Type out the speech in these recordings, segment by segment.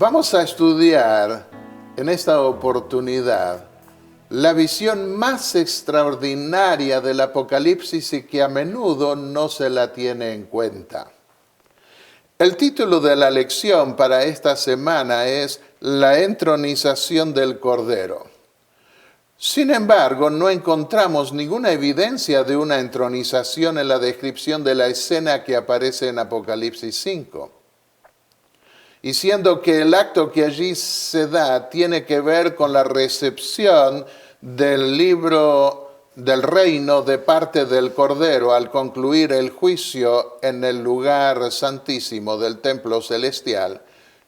Vamos a estudiar en esta oportunidad la visión más extraordinaria del Apocalipsis y que a menudo no se la tiene en cuenta. El título de la lección para esta semana es La entronización del Cordero. Sin embargo, no encontramos ninguna evidencia de una entronización en la descripción de la escena que aparece en Apocalipsis 5. Y siendo que el acto que allí se da tiene que ver con la recepción del libro del reino de parte del Cordero al concluir el juicio en el lugar santísimo del templo celestial,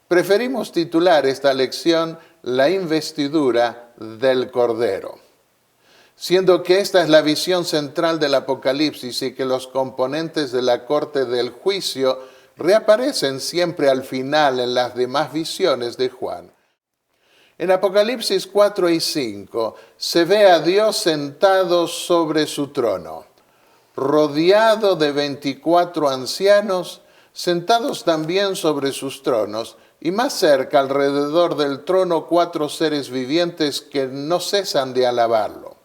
preferimos titular esta lección La investidura del Cordero. Siendo que esta es la visión central del Apocalipsis y que los componentes de la corte del juicio reaparecen siempre al final en las demás visiones de Juan. En Apocalipsis 4 y 5 se ve a Dios sentado sobre su trono, rodeado de 24 ancianos, sentados también sobre sus tronos, y más cerca alrededor del trono 4 seres vivientes que no cesan de alabarlo.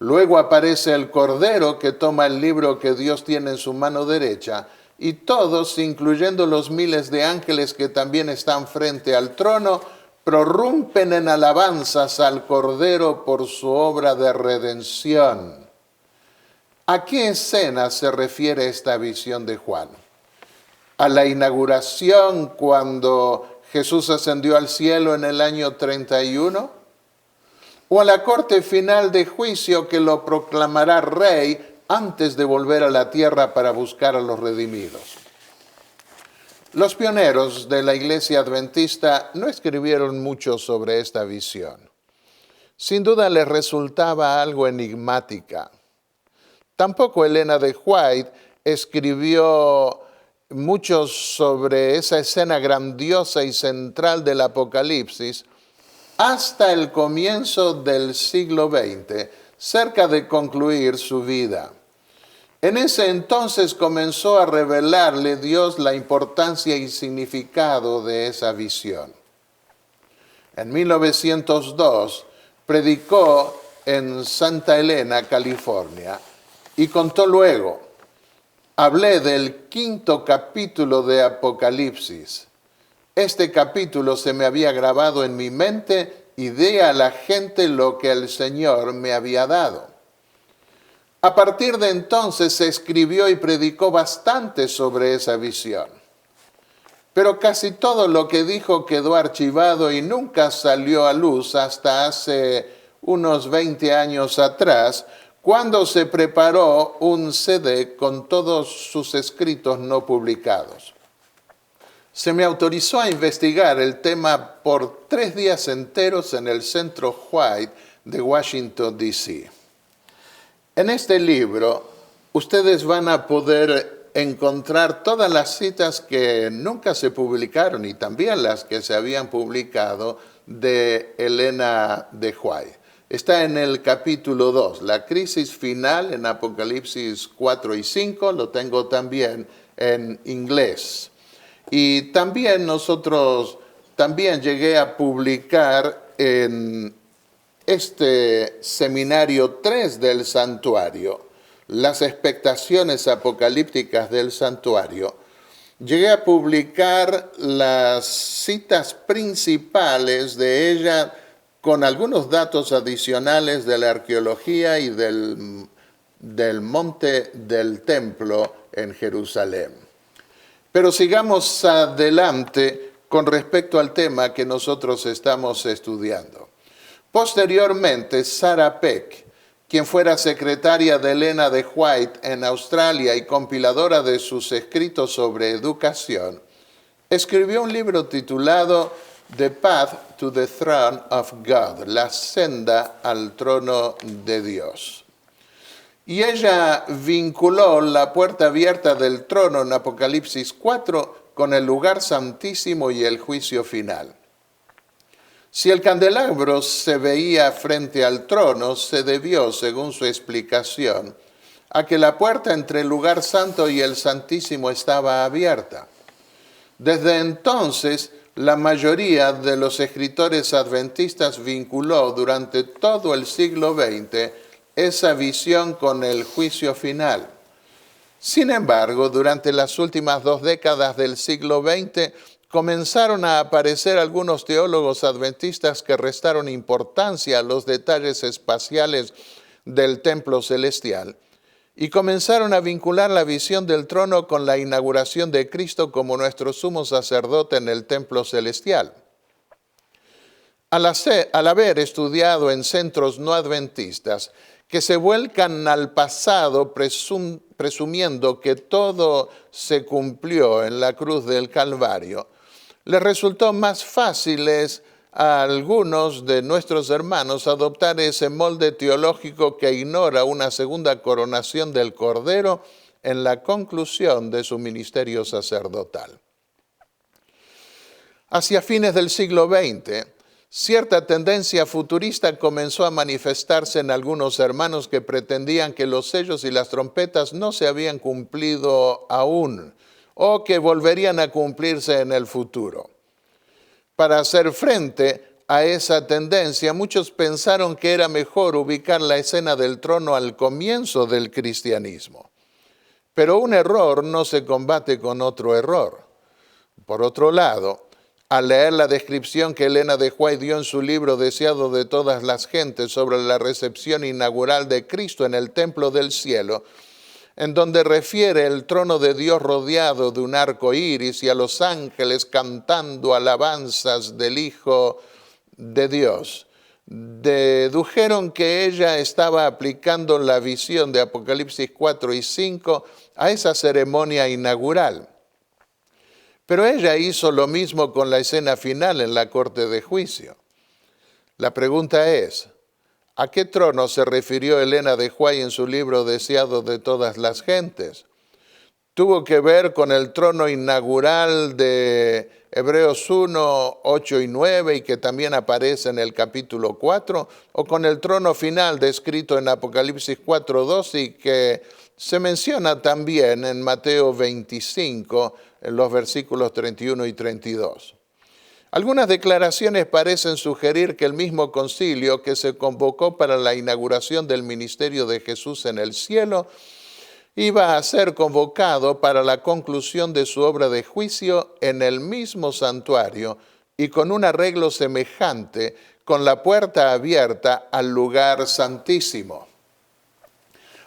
Luego aparece el Cordero que toma el libro que Dios tiene en su mano derecha, y todos, incluyendo los miles de ángeles que también están frente al trono, prorrumpen en alabanzas al Cordero por su obra de redención. ¿A qué escena se refiere esta visión de Juan? ¿A la inauguración cuando Jesús ascendió al cielo en el año 31? ¿O a la corte final de juicio que lo proclamará rey antes de volver a la tierra para buscar a los redimidos? Los pioneros de la Iglesia Adventista no escribieron mucho sobre esta visión. Sin duda les resultaba algo enigmática. Tampoco Elena de White escribió mucho sobre esa escena grandiosa y central del Apocalipsis hasta el comienzo del siglo XX, cerca de concluir su vida. En ese entonces comenzó a revelarle Dios la importancia y significado de esa visión. En 1902 predicó en Santa Elena, California, y contó luego: hablé del 5º capítulo de Apocalipsis. Este capítulo se me había grabado en mi mente y di a la gente lo que el Señor me había dado. A partir de entonces se escribió y predicó bastante sobre esa visión. Pero casi todo lo que dijo quedó archivado y nunca salió a luz hasta hace unos 20 años atrás, cuando se preparó un CD con todos sus escritos no publicados. Se me autorizó a investigar el tema por 3 días enteros en el Centro White de Washington, D.C. En este libro, ustedes van a poder encontrar todas las citas que nunca se publicaron y también las que se habían publicado de Elena de White. Está en el capítulo 2, la crisis final en Apocalipsis 4 y 5, lo tengo también en inglés. Y también también llegué a publicar en este seminario 3 del santuario, las expectaciones apocalípticas del santuario, llegué a publicar las citas principales de ella con algunos datos adicionales de la arqueología y del monte del templo en Jerusalén. Pero sigamos adelante con respecto al tema que nosotros estamos estudiando. Posteriormente, Sarah Peck, quien fuera secretaria de Elena de White en Australia y compiladora de sus escritos sobre educación, escribió un libro titulado The Path to the Throne of God, la senda al trono de Dios. Y ella vinculó la puerta abierta del trono en Apocalipsis 4 con el lugar santísimo y el juicio final. Si el candelabro se veía frente al trono, se debió, según su explicación, a que la puerta entre el lugar santo y el santísimo estaba abierta. Desde entonces, la mayoría de los escritores adventistas vinculó durante todo el siglo XX esa visión con el juicio final. Sin embargo, durante las últimas 2 décadas del siglo XX, comenzaron a aparecer algunos teólogos adventistas que restaron importancia a los detalles espaciales del templo celestial y comenzaron a vincular la visión del trono con la inauguración de Cristo como nuestro sumo sacerdote en el templo celestial. Al haber estudiado en centros no adventistas que se vuelcan al pasado presumiendo que todo se cumplió en la cruz del Calvario, les resultó más fácil a algunos de nuestros hermanos adoptar ese molde teológico que ignora una segunda coronación del Cordero en la conclusión de su ministerio sacerdotal. Hacia fines del siglo XX, cierta tendencia futurista comenzó a manifestarse en algunos hermanos que pretendían que los sellos y las trompetas no se habían cumplido aún o que volverían a cumplirse en el futuro. Para hacer frente a esa tendencia, muchos pensaron que era mejor ubicar la escena del trono al comienzo del cristianismo. Pero un error no se combate con otro error. Por otro lado, al leer la descripción que Elena de White dio en su libro Deseado de todas las gentes sobre la recepción inaugural de Cristo en el templo del cielo, en donde refiere el trono de Dios rodeado de un arco iris y a los ángeles cantando alabanzas del Hijo de Dios, dedujeron que ella estaba aplicando la visión de Apocalipsis 4 y 5 a esa ceremonia inaugural. Pero ella hizo lo mismo con la escena final en la corte de juicio. La pregunta es, ¿a qué trono se refirió Elena de White en su libro Deseado de todas las gentes? ¿Tuvo que ver con el trono inaugural de Hebreos 1, 8 y 9 y que también aparece en el capítulo 4? ¿O con el trono final descrito en Apocalipsis 4, 2 y que se menciona también en Mateo 25, en los versículos 31 y 32. Algunas declaraciones parecen sugerir que el mismo concilio que se convocó para la inauguración del ministerio de Jesús en el cielo iba a ser convocado para la conclusión de su obra de juicio en el mismo santuario y con un arreglo semejante, con la puerta abierta al lugar santísimo.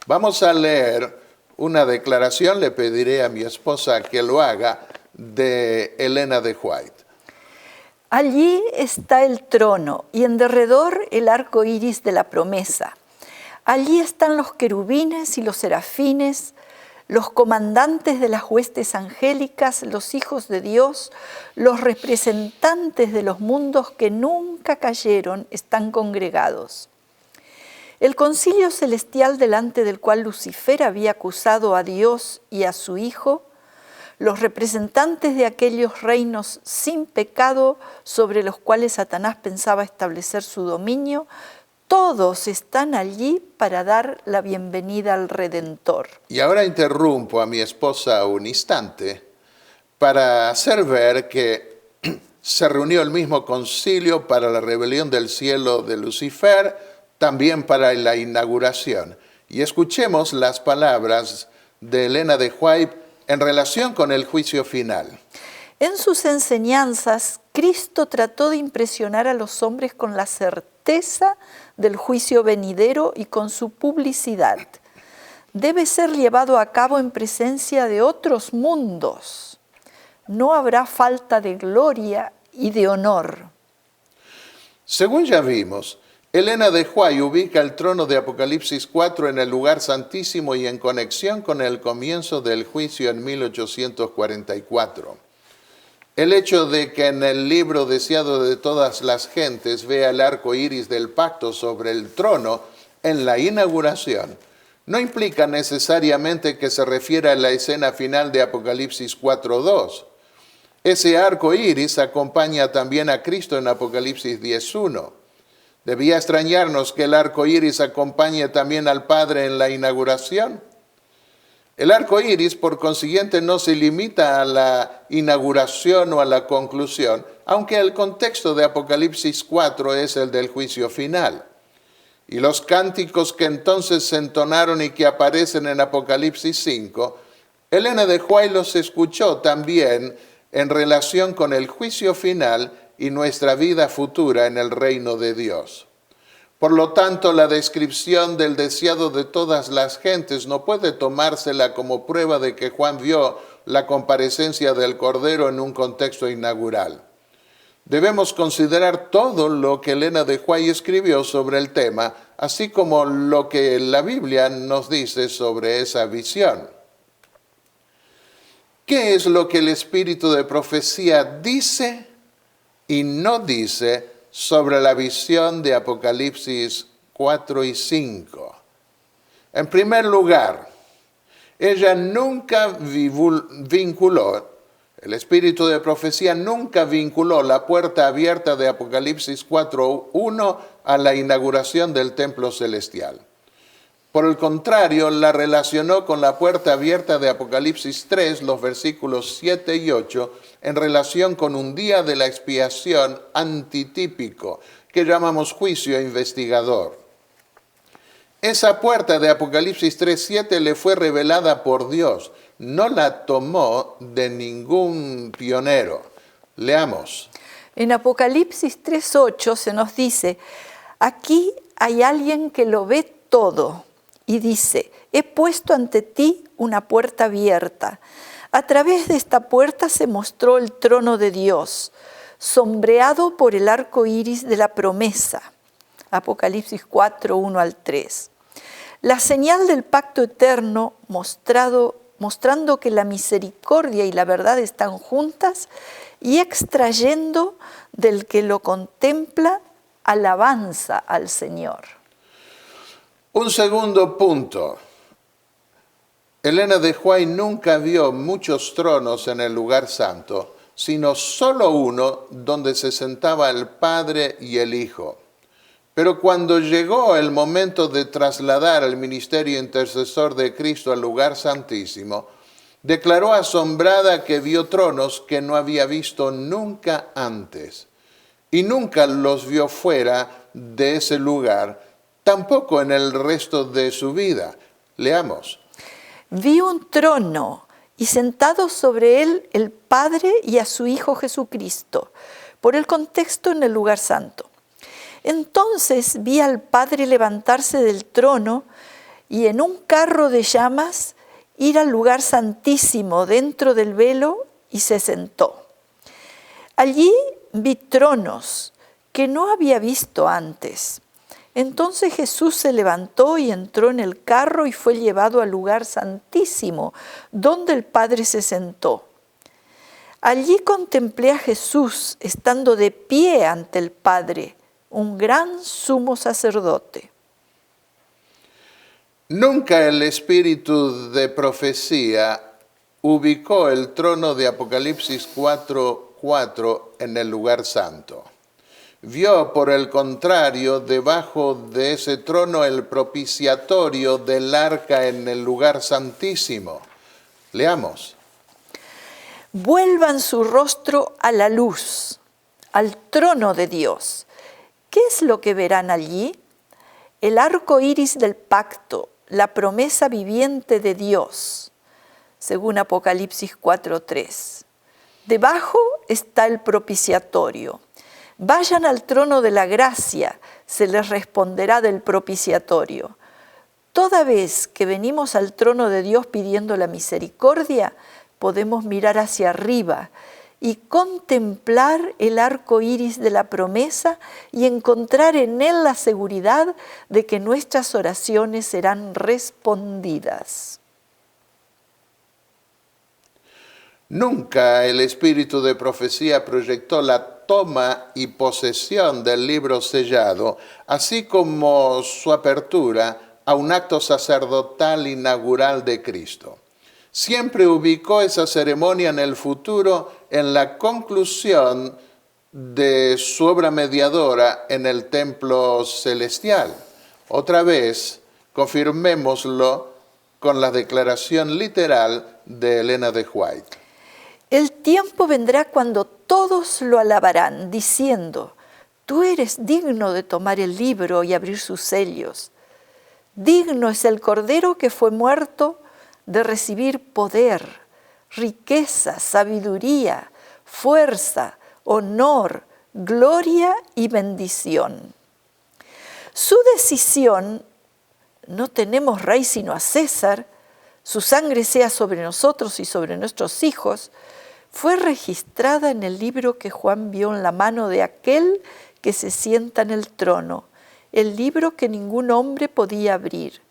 Vamos a leer una declaración, le pediré a mi esposa que lo haga, de Elena de White. Allí está el trono y en derredor el arco iris de la promesa. Allí están los querubines y los serafines, los comandantes de las huestes angélicas, los hijos de Dios, los representantes de los mundos que nunca cayeron, están congregados. El concilio celestial delante del cual Lucifer había acusado a Dios y a su Hijo, los representantes de aquellos reinos sin pecado sobre los cuales Satanás pensaba establecer su dominio, todos están allí para dar la bienvenida al Redentor. Y ahora interrumpo a mi esposa un instante para hacer ver que se reunió el mismo concilio para la rebelión del cielo de Lucifer, también para la inauguración. Y escuchemos las palabras de Elena de White en relación con el juicio final. En sus enseñanzas, Cristo trató de impresionar a los hombres con la certeza del juicio venidero y con su publicidad. Debe ser llevado a cabo en presencia de otros mundos. No habrá falta de gloria y de honor. Según ya vimos, Elena de White ubica el trono de Apocalipsis 4 en el lugar santísimo y en conexión con el comienzo del juicio en 1844. El hecho de que en el libro Deseado de todas las gentes vea el arco iris del pacto sobre el trono en la inauguración no implica necesariamente que se refiera a la escena final de Apocalipsis 4:2. Ese arco iris acompaña también a Cristo en Apocalipsis 10:1. ¿Debía extrañarnos que el arco iris acompañe también al Padre en la inauguración? El arco iris, por consiguiente, no se limita a la inauguración o a la conclusión, aunque el contexto de Apocalipsis 4 es el del juicio final. Y los cánticos que entonces se entonaron y que aparecen en Apocalipsis 5, Elena de White los escuchó también en relación con el juicio final y nuestra vida futura en el reino de Dios. Por lo tanto, la descripción del deseado de todas las gentes no puede tomársela como prueba de que Juan vio la comparecencia del Cordero en un contexto inaugural. Debemos considerar todo lo que Elena de White escribió sobre el tema, así como lo que la Biblia nos dice sobre esa visión. ¿Qué es lo que el espíritu de profecía dice y no dice sobre la visión de Apocalipsis 4 y 5? En primer lugar, ella nunca vinculó, el espíritu de profecía nunca vinculó la puerta abierta de Apocalipsis 4:1 a la inauguración del templo celestial. Por el contrario, la relacionó con la puerta abierta de Apocalipsis 3, los versículos 7 y 8, en relación con un día de la expiación antitípico, que llamamos juicio investigador. Esa puerta de Apocalipsis 3:7 le fue revelada por Dios, no la tomó de ningún pionero. Leamos. En Apocalipsis 3:8 se nos dice, aquí hay alguien que lo ve todo y dice, he puesto ante ti una puerta abierta. A través de esta puerta se mostró el trono de Dios, sombreado por el arco iris de la promesa. Apocalipsis 4:1 al 3. La señal del pacto eterno mostrando que la misericordia y la verdad están juntas y extrayendo del que lo contempla alabanza al Señor. Un segundo punto. Elena de White nunca vio muchos tronos en el lugar santo, sino solo uno donde se sentaba el Padre y el Hijo. Pero cuando llegó el momento de trasladar el ministerio intercesor de Cristo al lugar santísimo, declaró asombrada que vio tronos que no había visto nunca antes. Y nunca los vio fuera de ese lugar, tampoco en el resto de su vida. Leamos. Vi un trono y sentado sobre él el Padre y a su Hijo Jesucristo, por el contexto en el lugar santo. Entonces vi al Padre levantarse del trono y en un carro de llamas ir al lugar santísimo dentro del velo y se sentó. Allí vi tronos que no había visto antes. Entonces Jesús se levantó y entró en el carro y fue llevado al lugar santísimo, donde el Padre se sentó. Allí contemplé a Jesús estando de pie ante el Padre, un gran sumo sacerdote. Nunca el espíritu de profecía ubicó el trono de Apocalipsis 4:4 en el lugar santo. Vio, por el contrario, debajo de ese trono el propiciatorio del arca en el lugar santísimo. Leamos. Vuelvan su rostro a la luz, al trono de Dios. ¿Qué es lo que verán allí? El arco iris del pacto, la promesa viviente de Dios, según Apocalipsis 4:3. Debajo está el propiciatorio. Vayan al trono de la gracia, se les responderá del propiciatorio. Toda vez que venimos al trono de Dios pidiendo la misericordia, podemos mirar hacia arriba y contemplar el arco iris de la promesa y encontrar en él la seguridad de que nuestras oraciones serán respondidas. Nunca el espíritu de profecía proyectó la toma y posesión del libro sellado, así como su apertura a un acto sacerdotal inaugural de Cristo. Siempre ubicó esa ceremonia en el futuro, en la conclusión de su obra mediadora en el templo celestial. Otra vez, confirmémoslo con la declaración literal de Elena de White. El tiempo vendrá cuando todos lo alabarán, diciendo, tú eres digno de tomar el libro y abrir sus sellos. Digno es el Cordero que fue muerto de recibir poder, riqueza, sabiduría, fuerza, honor, gloria y bendición. Su decisión, no tenemos rey sino a César, su sangre sea sobre nosotros y sobre nuestros hijos, fue registrada en el libro que Juan vio en la mano de aquel que se sienta en el trono, el libro que ningún hombre podía abrir.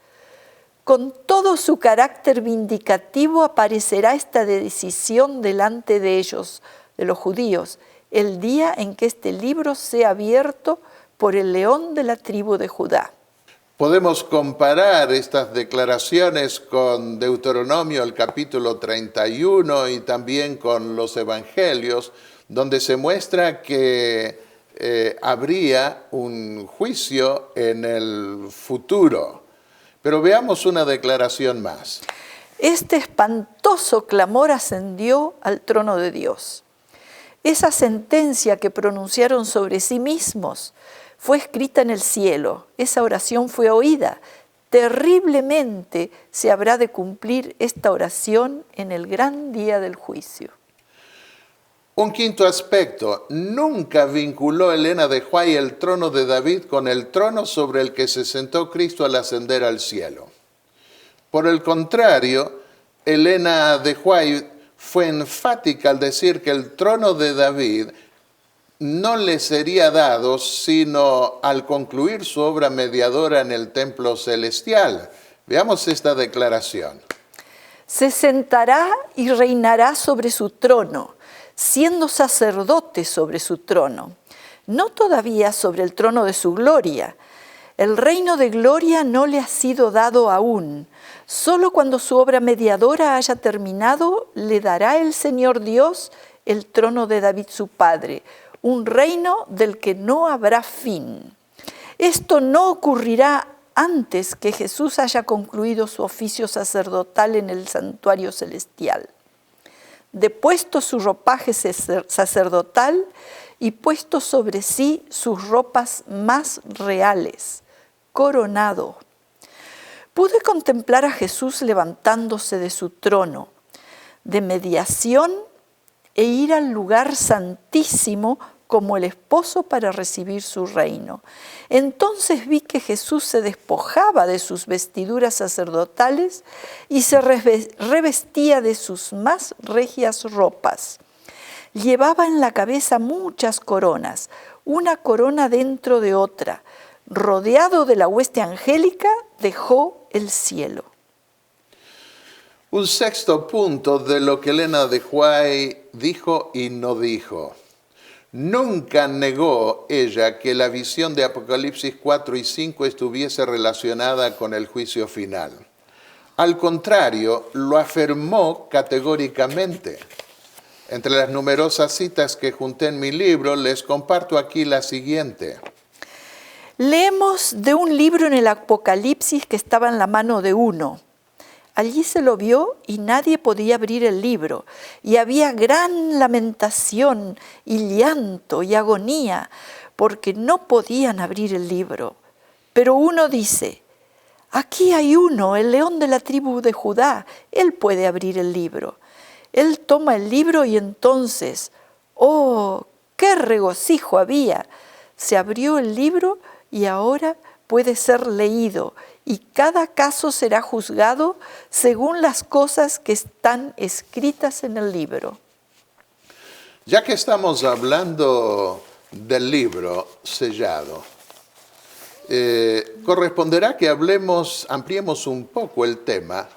Con todo su carácter vindicativo aparecerá esta decisión delante de ellos, de los judíos, el día en que este libro sea abierto por el león de la tribu de Judá. Podemos comparar estas declaraciones con Deuteronomio, el capítulo 31, y también con los evangelios, donde se muestra que habría un juicio en el futuro. Pero veamos una declaración más. Este espantoso clamor ascendió al trono de Dios. Esa sentencia que pronunciaron sobre sí mismos fue escrita en el cielo, esa oración fue oída. Terriblemente se habrá de cumplir esta oración en el gran día del juicio. Un quinto aspecto, nunca vinculó Elena de White el trono de David con el trono sobre el que se sentó Cristo al ascender al cielo. Por el contrario, Elena de White fue enfática al decir que el trono de David no le sería dado sino al concluir su obra mediadora en el templo celestial. Veamos esta declaración. Se sentará y reinará sobre su trono, siendo sacerdote sobre su trono, no todavía sobre el trono de su gloria. El reino de gloria no le ha sido dado aún. Solo cuando su obra mediadora haya terminado, le dará el Señor Dios el trono de David su padre, un reino del que no habrá fin. Esto no ocurrirá antes que Jesús haya concluido su oficio sacerdotal en el santuario celestial. Depuesto su ropaje sacerdotal y puesto sobre sí sus ropas más reales, coronado. Pude contemplar a Jesús levantándose de su trono de mediación e ir al lugar santísimo como el esposo para recibir su reino. Entonces vi que Jesús se despojaba de sus vestiduras sacerdotales y se revestía de sus más regias ropas. Llevaba en la cabeza muchas coronas, una corona dentro de otra. Rodeado de la hueste angélica, dejó el cielo. Un sexto punto de lo que Elena de White dijo y no dijo. Nunca negó ella que la visión de Apocalipsis 4 y 5 estuviese relacionada con el juicio final. Al contrario, lo afirmó categóricamente. Entre las numerosas citas que junté en mi libro, les comparto aquí la siguiente. Leemos de un libro en el Apocalipsis que estaba en la mano de uno. Allí se lo vio y nadie podía abrir el libro, y había gran lamentación y llanto y agonía, porque no podían abrir el libro. Pero uno dice, aquí hay uno, el león de la tribu de Judá, él puede abrir el libro. Él toma el libro y entonces, ¡oh, qué regocijo había! Se abrió el libro y ahora puede ser leído, y cada caso será juzgado según las cosas que están escritas en el libro. Ya que estamos hablando del libro sellado, corresponderá que ampliemos un poco el tema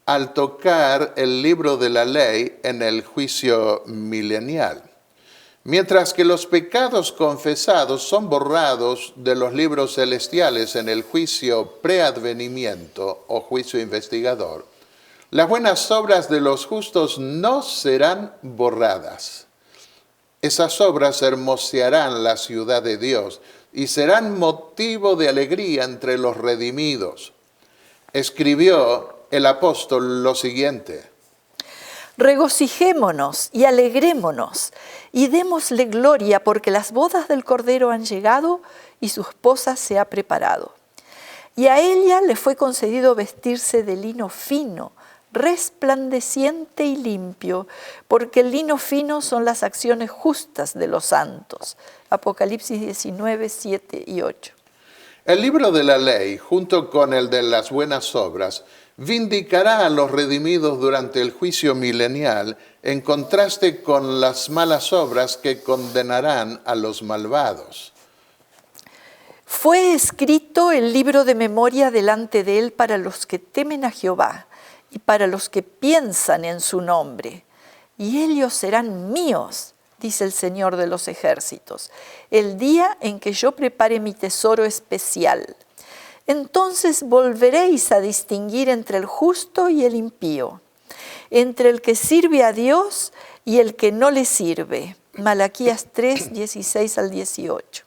al tocar el libro de la ley en el juicio milenial. Mientras que los pecados confesados son borrados de los libros celestiales en el juicio preadvenimiento o juicio investigador, las buenas obras de los justos no serán borradas. Esas obras hermosearán la ciudad de Dios y serán motivo de alegría entre los redimidos. Escribió el apóstol lo siguiente: regocijémonos y alegrémonos y démosle gloria porque las bodas del Cordero han llegado y su esposa se ha preparado. Y a ella le fue concedido vestirse de lino fino, resplandeciente y limpio, porque el lino fino son las acciones justas de los santos. Apocalipsis 19, 7 y 8. El libro de la ley, junto con el de las buenas obras, vindicará a los redimidos durante el juicio milenial, en contraste con las malas obras que condenarán a los malvados. Fue escrito el libro de memoria delante de él para los que temen a Jehová y para los que piensan en su nombre. Y ellos serán míos, dice el Señor de los ejércitos, el día en que yo prepare mi tesoro especial. Entonces volveréis a distinguir entre el justo y el impío, entre el que sirve a Dios y el que no le sirve. Malaquías 3, 16 al 18.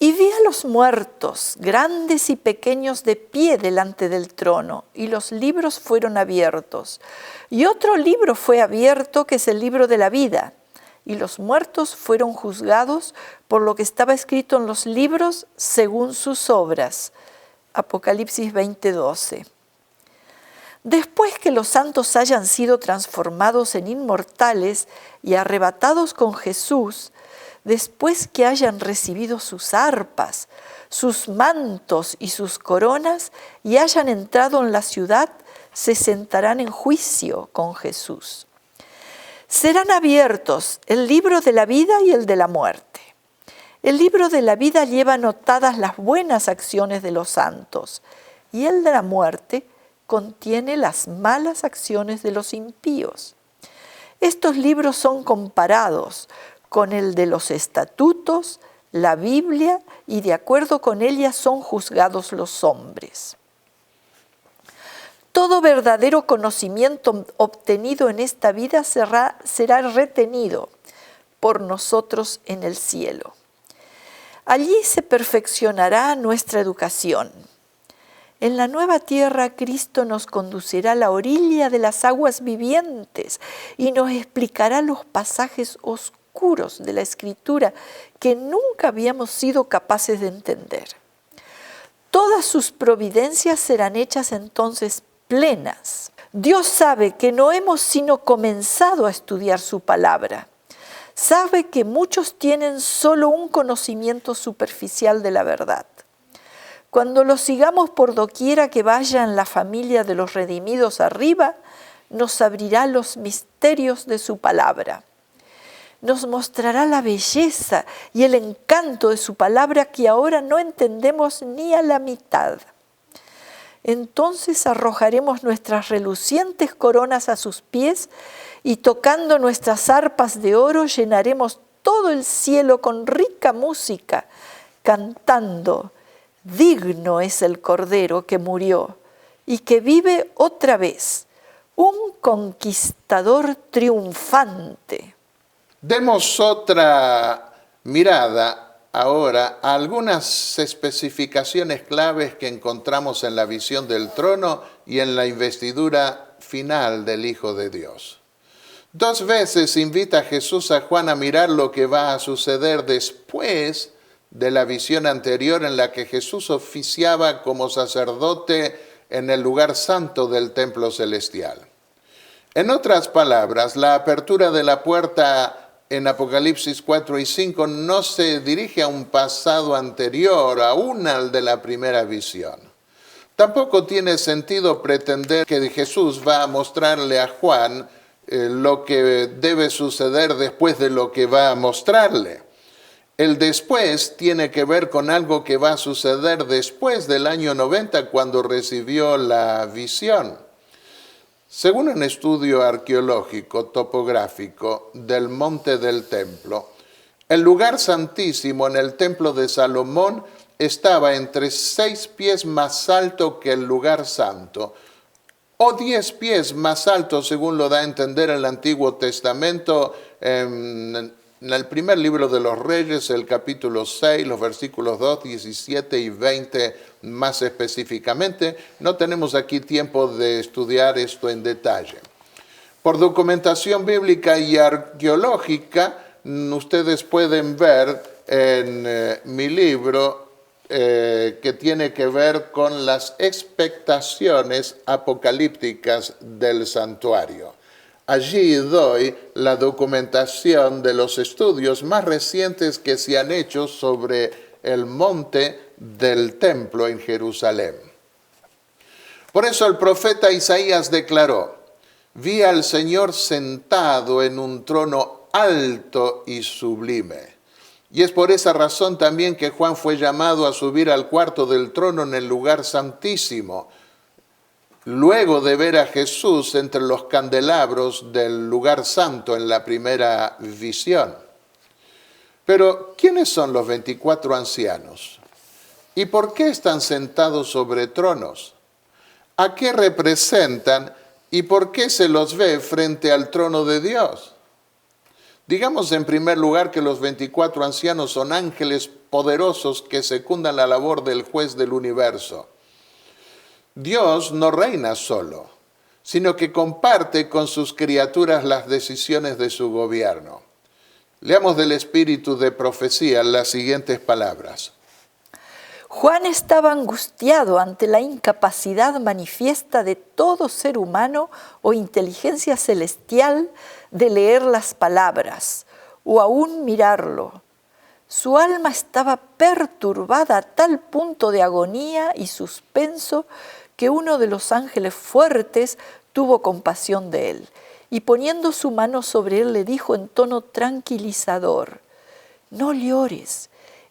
Y vi a los muertos, grandes y pequeños, de pie delante del trono, y los libros fueron abiertos. Y otro libro fue abierto, que es el libro de la vida. Y los muertos fueron juzgados por lo que estaba escrito en los libros según sus obras. Apocalipsis 20:12. Después que los santos hayan sido transformados en inmortales y arrebatados con Jesús, después que hayan recibido sus arpas, sus mantos y sus coronas y hayan entrado en la ciudad, se sentarán en juicio con Jesús. Serán abiertos el libro de la vida y el de la muerte. El libro de la vida lleva anotadas las buenas acciones de los santos y el de la muerte contiene las malas acciones de los impíos. Estos libros son comparados con el de los estatutos, la Biblia, y de acuerdo con ella son juzgados los hombres. Todo verdadero conocimiento obtenido en esta vida será retenido por nosotros en el cielo. Allí se perfeccionará nuestra educación. En la nueva tierra, Cristo nos conducirá a la orilla de las aguas vivientes y nos explicará los pasajes oscuros de la Escritura que nunca habíamos sido capaces de entender. Todas sus providencias serán hechas entonces plenas. Dios sabe que no hemos sino comenzado a estudiar su palabra. Sabe que muchos tienen solo un conocimiento superficial de la verdad. Cuando lo sigamos por doquiera que vaya en la familia de los redimidos arriba, nos abrirá los misterios de su palabra. Nos mostrará la belleza y el encanto de su palabra que ahora no entendemos ni a la mitad. Entonces arrojaremos nuestras relucientes coronas a sus pies y tocando nuestras arpas de oro llenaremos todo el cielo con rica música, cantando: digno es el Cordero que murió y que vive otra vez, un conquistador triunfante. Demos otra mirada ahora a algunas especificaciones claves que encontramos en la visión del trono y en la investidura final del Hijo de Dios. 2 veces invita a Jesús a Juan a mirar lo que va a suceder después de la visión anterior en la que Jesús oficiaba como sacerdote en el lugar santo del templo celestial. En otras palabras, la apertura de la puerta en Apocalipsis 4 y 5 no se dirige a un pasado anterior, aún al de la primera visión. Tampoco tiene sentido pretender que Jesús va a mostrarle a Juan lo que debe suceder después de lo que va a mostrarle. El después tiene que ver con algo que va a suceder después del año 90, cuando recibió la visión. Según un estudio arqueológico topográfico del Monte del Templo, el lugar santísimo en el Templo de Salomón estaba entre 6 pies más alto que el lugar santo, o 10 pies más alto, según lo da a entender el Antiguo Testamento, en el primer libro de los Reyes, el capítulo 6, los versículos 2, 17 y 20 más específicamente. No tenemos aquí tiempo de estudiar esto en detalle. Por documentación bíblica y arqueológica, ustedes pueden ver en mi libro que tiene que ver con las expectaciones apocalípticas del santuario. Allí doy la documentación de los estudios más recientes que se han hecho sobre el monte del templo en Jerusalén. Por eso el profeta Isaías declaró: vi al Señor sentado en un trono alto y sublime. Y es por esa razón también que Juan fue llamado a subir al cuarto del trono en el lugar santísimo, luego de ver a Jesús entre los candelabros del lugar santo en la primera visión. Pero, ¿quiénes son los 24 ancianos? ¿Y por qué están sentados sobre tronos? ¿A qué representan y por qué se los ve frente al trono de Dios? Digamos en primer lugar que los 24 ancianos son ángeles poderosos que secundan la labor del juez del universo. Dios no reina solo, sino que comparte con sus criaturas las decisiones de su gobierno. Leamos del espíritu de profecía las siguientes palabras. Juan estaba angustiado ante la incapacidad manifiesta de todo ser humano o inteligencia celestial de leer las palabras o aún mirarlo. Su alma estaba perturbada a tal punto de agonía y suspenso que uno de los ángeles fuertes tuvo compasión de él y poniendo su mano sobre él le dijo en tono tranquilizador: no llores.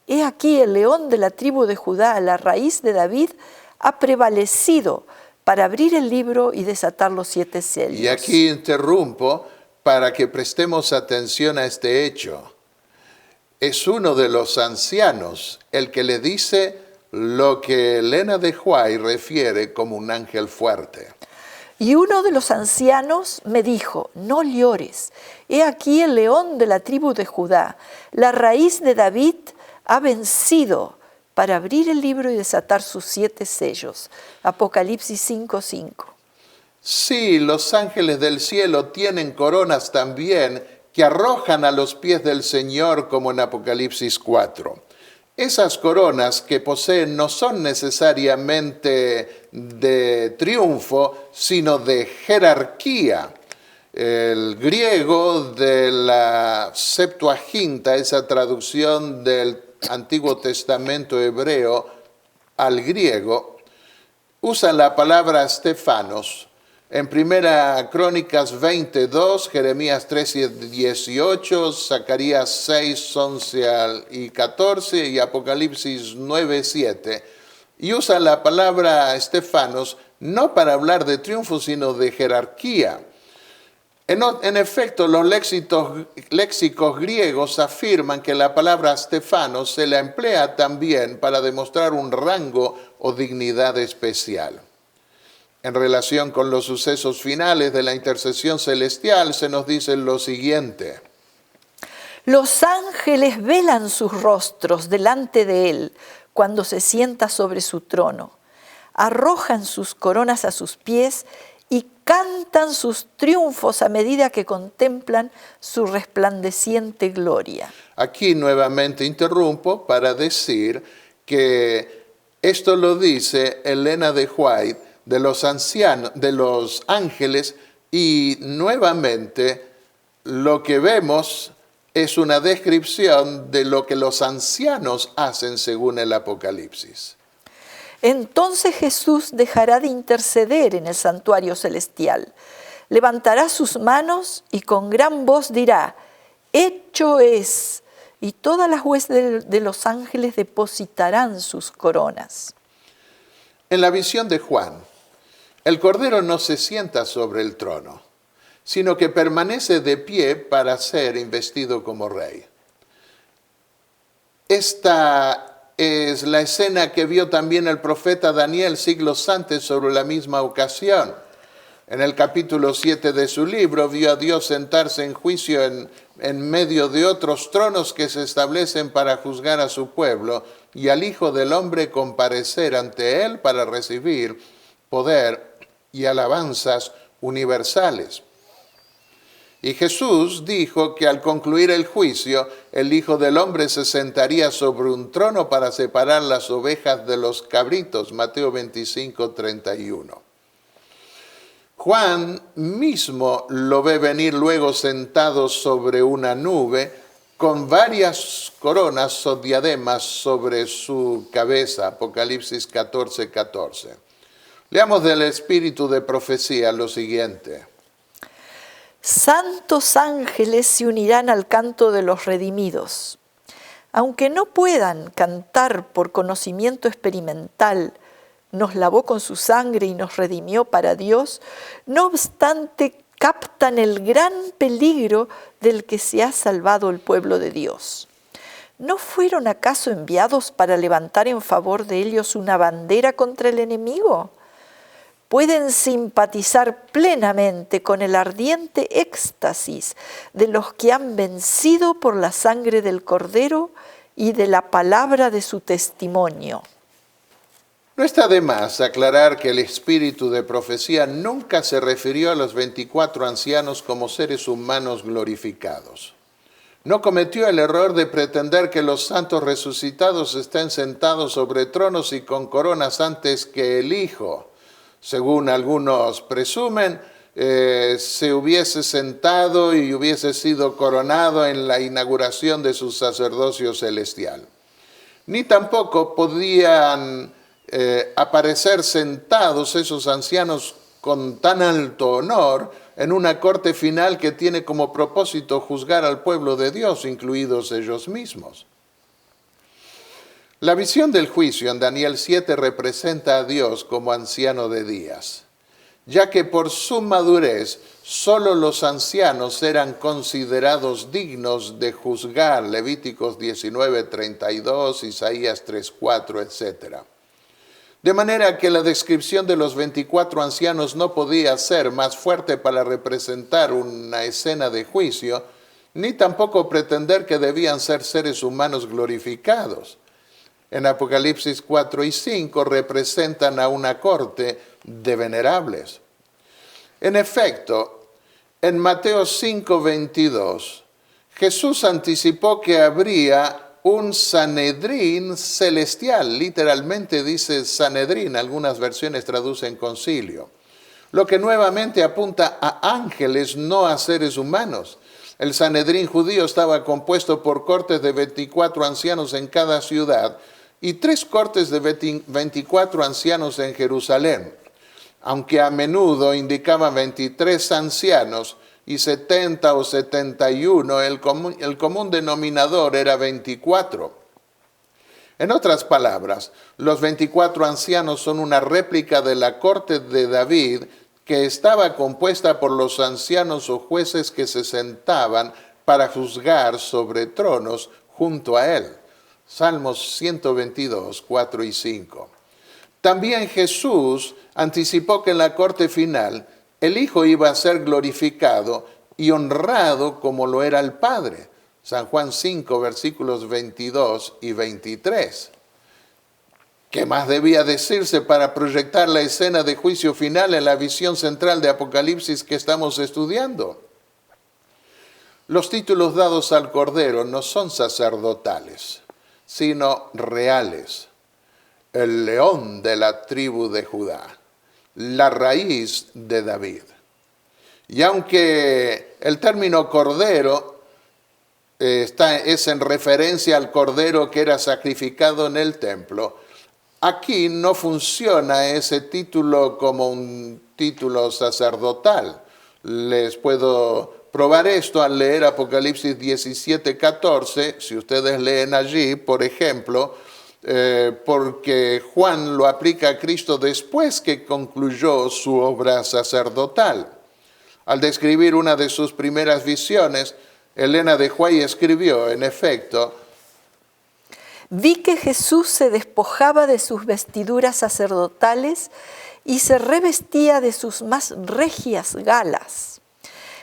He aquí el león de la tribu de Judá, la raíz de David, ha prevalecido para abrir el libro y desatar los 7 sellos. Y aquí interrumpo para que prestemos atención a este hecho. Es uno de los ancianos el que le dice lo que Elena de White refiere como un ángel fuerte. Y uno de los ancianos me dijo: no llores. He aquí el león de la tribu de Judá, la raíz de David, ha vencido para abrir el libro y desatar sus 7 sellos. Apocalipsis 5:5. Sí, los ángeles del cielo tienen coronas también que arrojan a los pies del Señor, como en Apocalipsis 4. Esas coronas que poseen no son necesariamente de triunfo, sino de jerarquía. El griego de la Septuaginta, esa traducción del Antiguo Testamento hebreo al griego, usa la palabra Stefanos. En Primera Crónicas 22, Jeremías 13:18, Zacarías 6:11 y 14 y Apocalipsis 9:7. Y usa la palabra Stefanos no para hablar de triunfo, sino de jerarquía. En efecto, los léxicos griegos afirman que la palabra Stefanos se la emplea también para demostrar un rango o dignidad especial. En relación con los sucesos finales de la intercesión celestial, se nos dice lo siguiente. Los ángeles velan sus rostros delante de él cuando se sienta sobre su trono. Arrojan sus coronas a sus pies y cantan sus triunfos a medida que contemplan su resplandeciente gloria. Aquí nuevamente interrumpo para decir que esto lo dice Elena de White de los ancianos, de los ángeles, y nuevamente lo que vemos es una descripción de lo que los ancianos hacen según el Apocalipsis. Entonces Jesús dejará de interceder en el santuario celestial. Levantará sus manos y con gran voz dirá: hecho es. Y todas las huestes de los ángeles depositarán sus coronas. En la visión de Juan, el Cordero no se sienta sobre el trono, sino que permanece de pie para ser investido como rey. Esta es la escena que vio también el profeta Daniel siglos antes sobre la misma ocasión. En el capítulo 7 de su libro vio a Dios sentarse en juicio en medio de otros tronos que se establecen para juzgar a su pueblo y al Hijo del Hombre comparecer ante él para recibir poder y alabanzas universales. Y Jesús dijo que al concluir el juicio, el Hijo del Hombre se sentaría sobre un trono para separar las ovejas de los cabritos. Mateo 25, 31. Juan mismo lo ve venir luego sentado sobre una nube con varias coronas o diademas sobre su cabeza. Apocalipsis 14, 14. Leamos del espíritu de profecía lo siguiente. Santos ángeles se unirán al canto de los redimidos. Aunque no puedan cantar por conocimiento experimental, nos lavó con su sangre y nos redimió para Dios, no obstante captan el gran peligro del que se ha salvado el pueblo de Dios. ¿No fueron acaso enviados para levantar en favor de ellos una bandera contra el enemigo? Pueden simpatizar plenamente con el ardiente éxtasis de los que han vencido por la sangre del Cordero y de la palabra de su testimonio. No está de más aclarar que el espíritu de profecía nunca se refirió a los 24 ancianos como seres humanos glorificados. No cometió el error de pretender que los santos resucitados estén sentados sobre tronos y con coronas antes que el Hijo. Según algunos presumen, se hubiese sentado y hubiese sido coronado en la inauguración de su sacerdocio celestial. Ni tampoco podían aparecer sentados esos ancianos con tan alto honor en una corte final que tiene como propósito juzgar al pueblo de Dios, incluidos ellos mismos. La visión del juicio en Daniel 7 representa a Dios como anciano de días, ya que por su madurez solo los ancianos eran considerados dignos de juzgar, Levíticos 19:32, Isaías 3:4, etc. De manera que la descripción de los 24 ancianos no podía ser más fuerte para representar una escena de juicio, ni tampoco pretender que debían ser seres humanos glorificados. En Apocalipsis 4 y 5 representan a una corte de venerables. En efecto, en Mateo 5:22, Jesús anticipó que habría un Sanedrín celestial. Literalmente dice Sanedrín, algunas versiones traducen concilio, lo que nuevamente apunta a ángeles, no a seres humanos. El Sanedrín judío estaba compuesto por cortes de 24 ancianos en cada ciudad y 3 cortes de 24 ancianos en Jerusalén, aunque a menudo indicaba 23 ancianos y 70 o 71, el común denominador era 24. En otras palabras, los 24 ancianos son una réplica de la corte de David, que estaba compuesta por los ancianos o jueces que se sentaban para juzgar sobre tronos junto a él. Salmos 122, 4 y 5. También Jesús anticipó que en la corte final el Hijo iba a ser glorificado y honrado como lo era el Padre. San Juan 5, versículos 22 y 23. ¿Qué más debía decirse para proyectar la escena de juicio final en la visión central de Apocalipsis que estamos estudiando? Los títulos dados al Cordero no son sacerdotales, sino reales. El león de la tribu de Judá, la raíz de David. Y aunque el término cordero es en referencia al cordero que era sacrificado en el templo, aquí no funciona ese título como un título sacerdotal. Les puedo probar esto al leer Apocalipsis 17:14, si ustedes leen allí, por ejemplo, porque Juan lo aplica a Cristo después que concluyó su obra sacerdotal. Al describir una de sus primeras visiones, Elena de White escribió, en efecto, vi que Jesús se despojaba de sus vestiduras sacerdotales y se revestía de sus más regias galas.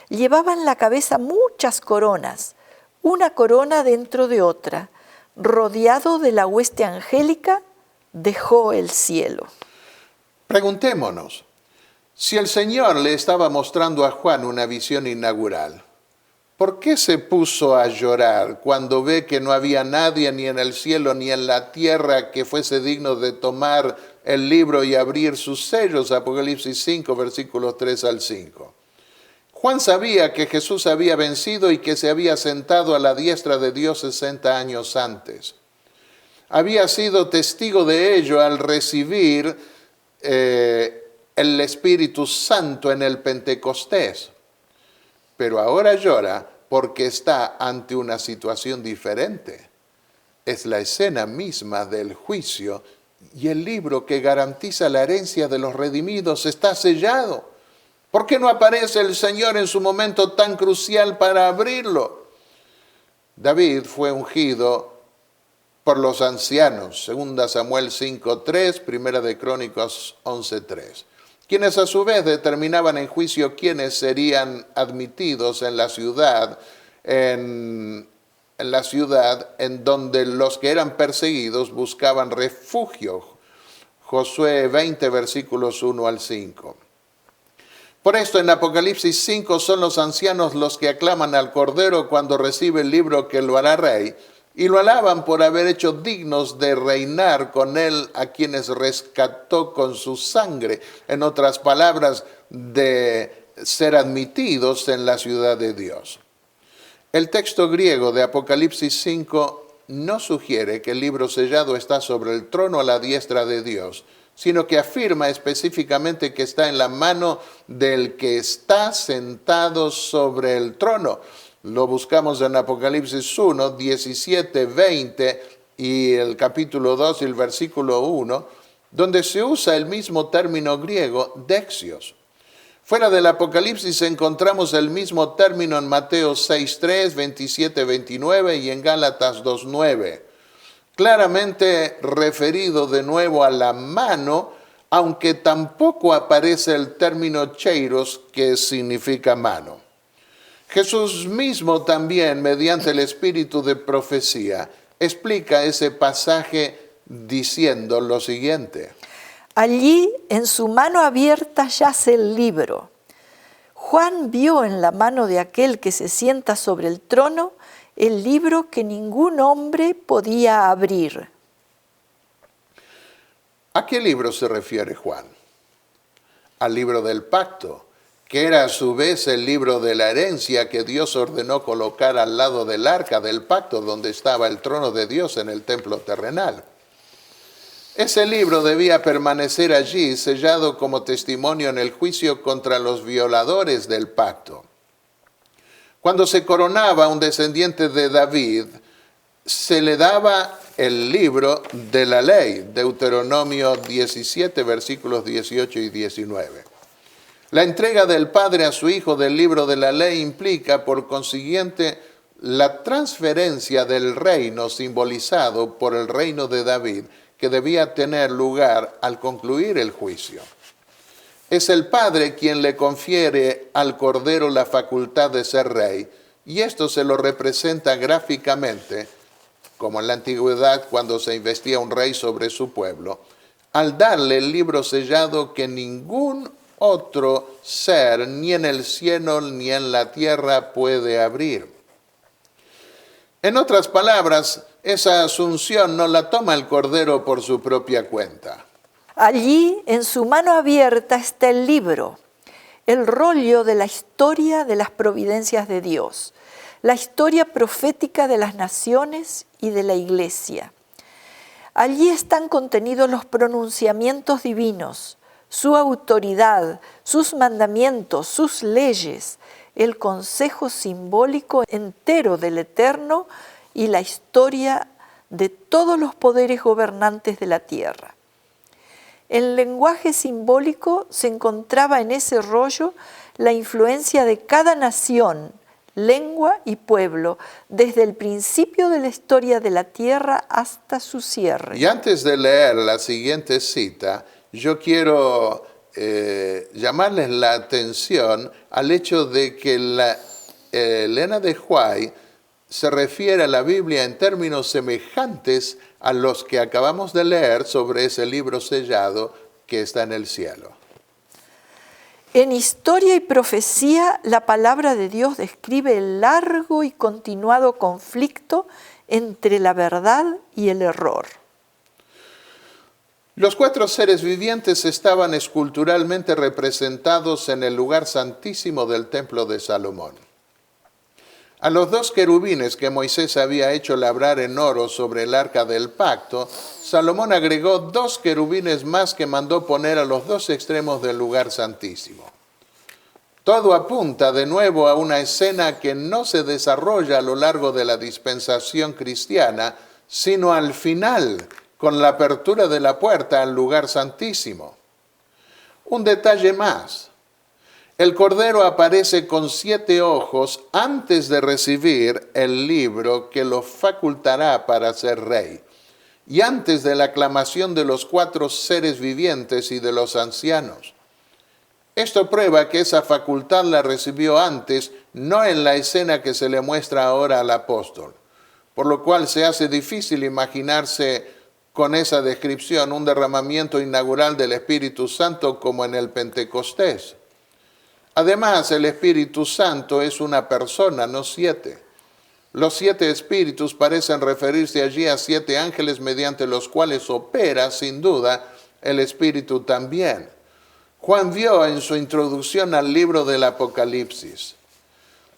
Llevaba en la cabeza muchas coronas, una corona dentro de otra. Rodeado de la hueste angélica, dejó el cielo. Preguntémonos, si el Señor le estaba mostrando a Juan una visión inaugural, ¿por qué se puso a llorar cuando ve que no había nadie ni en el cielo ni en la tierra que fuese digno de tomar el libro y abrir sus sellos? Apocalipsis 5, versículos 3 al 5. Juan sabía que Jesús había vencido y que se había sentado a la diestra de Dios 60 años antes. Había sido testigo de ello al recibir el Espíritu Santo en el Pentecostés. Pero ahora llora porque está ante una situación diferente. Es la escena misma del juicio y el libro que garantiza la herencia de los redimidos está sellado. ¿Por qué no aparece el Señor en su momento tan crucial para abrirlo? David fue ungido por los ancianos, 2 Samuel 5:3, 1 de Crónicas 11:3, quienes a su vez determinaban en juicio quiénes serían admitidos en la ciudad en donde los que eran perseguidos buscaban refugio. Josué 20, versículos 1 al 5. Por esto en Apocalipsis 5 son los ancianos los que aclaman al Cordero cuando recibe el libro que lo hará rey, y lo alaban por haber hecho dignos de reinar con él a quienes rescató con su sangre. En otras palabras, de ser admitidos en la ciudad de Dios. El texto griego de Apocalipsis 5 no sugiere que el libro sellado está sobre el trono a la diestra de Dios, sino que afirma específicamente que está en la mano del que está sentado sobre el trono. Lo buscamos en Apocalipsis 1, 17, 20 y el capítulo 2 y el versículo 1, donde se usa el mismo término griego, dexios. Fuera del Apocalipsis encontramos el mismo término en Mateo 6:3, 27, 29 y en Gálatas 2:9. Claramente referido de nuevo a la mano, aunque tampoco aparece el término cheiros, que significa mano. Jesús mismo también, mediante el espíritu de profecía, explica ese pasaje diciendo lo siguiente. Allí, en su mano abierta, yace el libro. Juan vio en la mano de aquel que se sienta sobre el trono el libro que ningún hombre podía abrir. ¿A qué libro se refiere Juan? Al libro del pacto, que era a su vez el libro de la herencia que Dios ordenó colocar al lado del arca del pacto donde estaba el trono de Dios en el templo terrenal. Ese libro debía permanecer allí sellado como testimonio en el juicio contra los violadores del pacto. Cuando se coronaba un descendiente de David, se le daba el libro de la ley, Deuteronomio 17, versículos 18 y 19. La entrega del padre a su hijo del libro de la ley implica, por consiguiente, la transferencia del reino simbolizado por el reino de David, que debía tener lugar al concluir el juicio. Es el Padre quien le confiere al Cordero la facultad de ser rey, y esto se lo representa gráficamente, como en la antigüedad cuando se investía un rey sobre su pueblo, al darle el libro sellado que ningún otro ser, ni en el cielo ni en la tierra, puede abrir. En otras palabras, esa asunción no la toma el Cordero por su propia cuenta. Allí, en su mano abierta, está el libro, el rollo de la historia de las providencias de Dios, la historia profética de las naciones y de la Iglesia. Allí están contenidos los pronunciamientos divinos, su autoridad, sus mandamientos, sus leyes, el consejo simbólico entero del Eterno y la historia de todos los poderes gobernantes de la tierra. El lenguaje simbólico se encontraba en ese rollo la influencia de cada nación, lengua y pueblo, desde el principio de la historia de la tierra hasta su cierre. Y antes de leer la siguiente cita, yo quiero llamarles la atención al hecho de que Elena de White se refiere a la Biblia en términos semejantes a los que acabamos de leer sobre ese libro sellado que está en el cielo. En Historia y Profecía, la palabra de Dios describe el largo y continuado conflicto entre la verdad y el error. Los 4 seres vivientes estaban esculturalmente representados en el lugar santísimo del templo de Salomón. A los 2 querubines que Moisés había hecho labrar en oro sobre el arca del pacto, Salomón agregó 2 querubines más que mandó poner a los 2 extremos del lugar santísimo. Todo apunta de nuevo a una escena que no se desarrolla a lo largo de la dispensación cristiana, sino al final, con la apertura de la puerta al lugar santísimo. Un detalle más. El Cordero aparece con 7 ojos antes de recibir el libro que lo facultará para ser rey, y antes de la aclamación de los 4 seres vivientes y de los ancianos. Esto prueba que esa facultad la recibió antes, no en la escena que se le muestra ahora al apóstol, por lo cual se hace difícil imaginarse con esa descripción un derramamiento inaugural del Espíritu Santo como en el Pentecostés. Además, el Espíritu Santo es una persona, no 7. Los 7 espíritus parecen referirse allí a 7 ángeles mediante los cuales opera, sin duda, el Espíritu también. Juan vio en su introducción al libro del Apocalipsis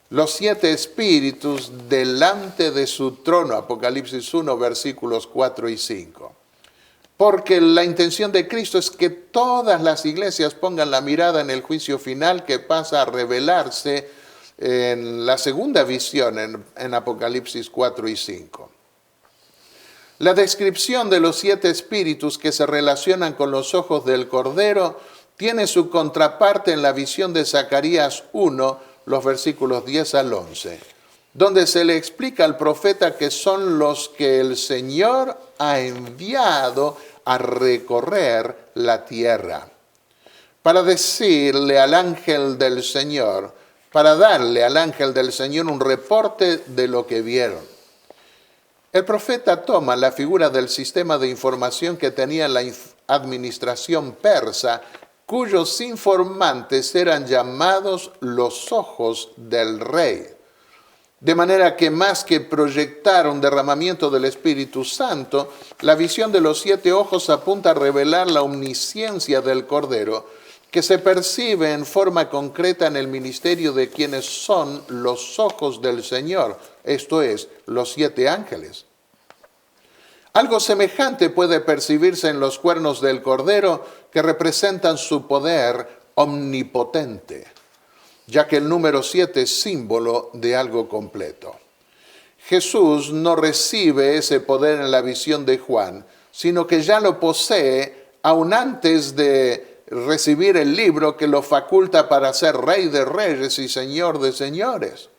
los 7 espíritus delante de su trono, Apocalipsis 1, versículos 4 y 5. Porque la intención de Cristo es que todas las iglesias pongan la mirada en el juicio final que pasa a revelarse en la segunda visión en Apocalipsis 4 y 5. La descripción de los 7 espíritus que se relacionan con los ojos del Cordero tiene su contraparte en la visión de Zacarías 1, los versículos 10 al 11, donde se le explica al profeta que son los que el Señor ha enviado a recorrer la tierra, para decirle al ángel del Señor, para darle al ángel del Señor un reporte de lo que vieron. El profeta toma la figura del sistema de información que tenía la administración persa, cuyos informantes eran llamados los ojos del rey. De manera que más que proyectar un derramamiento del Espíritu Santo, la visión de los 7 ojos apunta a revelar la omnisciencia del Cordero, que se percibe en forma concreta en el ministerio de quienes son los ojos del Señor, esto es, los 7 ángeles. Algo semejante puede percibirse en los cuernos del Cordero, que representan su poder omnipotente, ya que el número 7 es símbolo de algo completo. Jesús no recibe ese poder en la visión de Juan, sino que ya lo posee aún antes de recibir el libro que lo faculta para ser Rey de Reyes y Señor de Señores.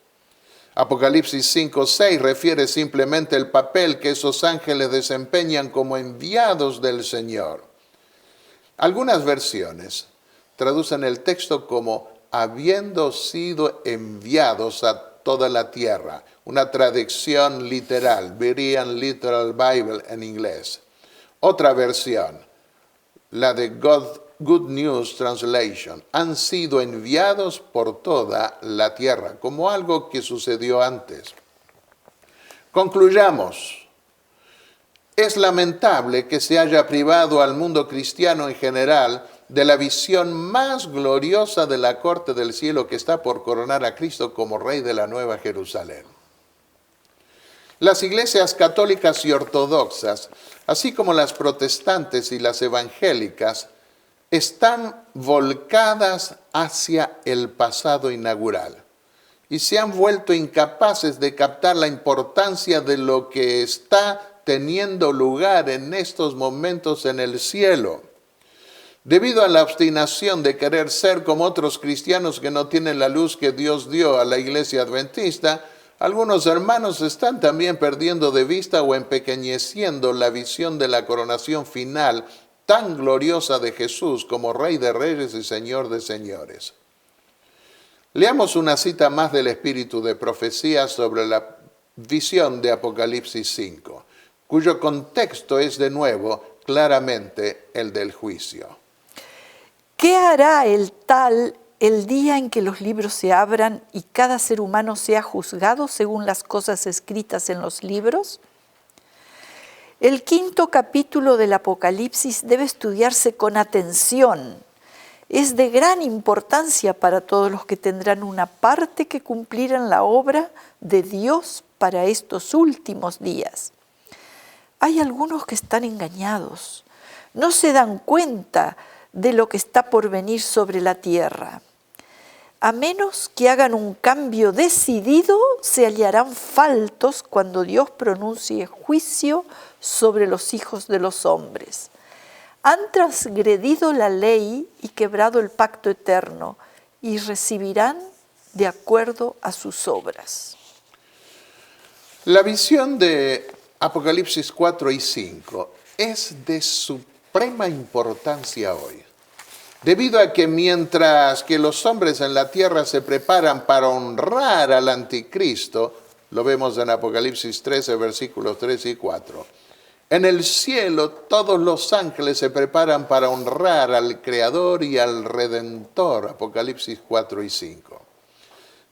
Apocalipsis 5:6 refiere simplemente el papel que esos ángeles desempeñan como enviados del Señor. Algunas versiones traducen el texto como habiendo sido enviados a toda la tierra, una traducción literal, Berean Literal Bible en inglés. Otra versión, la de Good News Translation, han sido enviados por toda la tierra, como algo que sucedió antes. Concluyamos. Es lamentable que se haya privado al mundo cristiano en general de la visión más gloriosa de la corte del cielo que está por coronar a Cristo como Rey de la Nueva Jerusalén. Las iglesias católicas y ortodoxas, así como las protestantes y las evangélicas, están volcadas hacia el pasado inaugural y se han vuelto incapaces de captar la importancia de lo que está teniendo lugar en estos momentos en el cielo. Debido a la obstinación de querer ser como otros cristianos que no tienen la luz que Dios dio a la iglesia adventista, algunos hermanos están también perdiendo de vista o empequeñeciendo la visión de la coronación final tan gloriosa de Jesús como Rey de Reyes y Señor de Señores. Leamos una cita más del espíritu de profecía sobre la visión de Apocalipsis 5, cuyo contexto es de nuevo claramente el del juicio. ¿Qué hará el tal el día en que los libros se abran y cada ser humano sea juzgado según las cosas escritas en los libros? El quinto capítulo del Apocalipsis debe estudiarse con atención. Es de gran importancia para todos los que tendrán una parte que cumplir en la obra de Dios para estos últimos días. Hay algunos que están engañados, no se dan cuenta de lo que está por venir sobre la tierra. A menos que hagan un cambio decidido, se hallarán faltos cuando Dios pronuncie juicio sobre los hijos de los hombres. Han transgredido la ley y quebrado el pacto eterno, y recibirán de acuerdo a sus obras. La visión de Apocalipsis 4 y 5 es de suprema importancia hoy, debido a que mientras que los hombres en la tierra se preparan para honrar al anticristo, lo vemos en Apocalipsis 13, versículos 3 y 4, en el cielo todos los ángeles se preparan para honrar al Creador y al Redentor, Apocalipsis 4 y 5.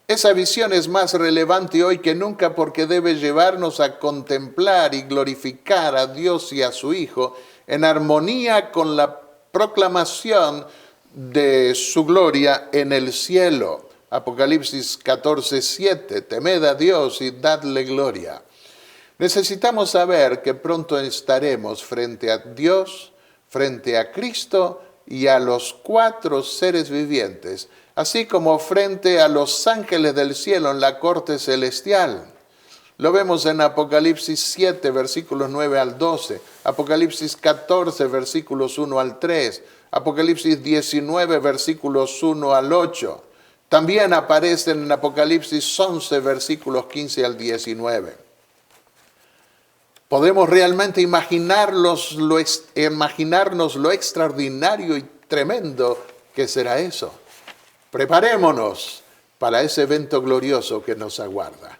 Esa visión es más relevante hoy que nunca porque debe llevarnos a contemplar y glorificar a Dios y a su Hijo en armonía con la proclamación de su gloria en el cielo. Apocalipsis 14, 7, temed a Dios y dadle gloria. Necesitamos saber que pronto estaremos frente a Dios, frente a Cristo y a los 4 seres vivientes, así como frente a los ángeles del cielo en la corte celestial. Lo vemos en Apocalipsis 7, versículos 9 al 12, Apocalipsis 14, versículos 1 al 3, Apocalipsis 19, versículos 1 al 8. También aparecen en Apocalipsis 11, versículos 15 al 19. Podemos realmente imaginarnos lo extraordinario y tremendo que será eso. Preparémonos para ese evento glorioso que nos aguarda.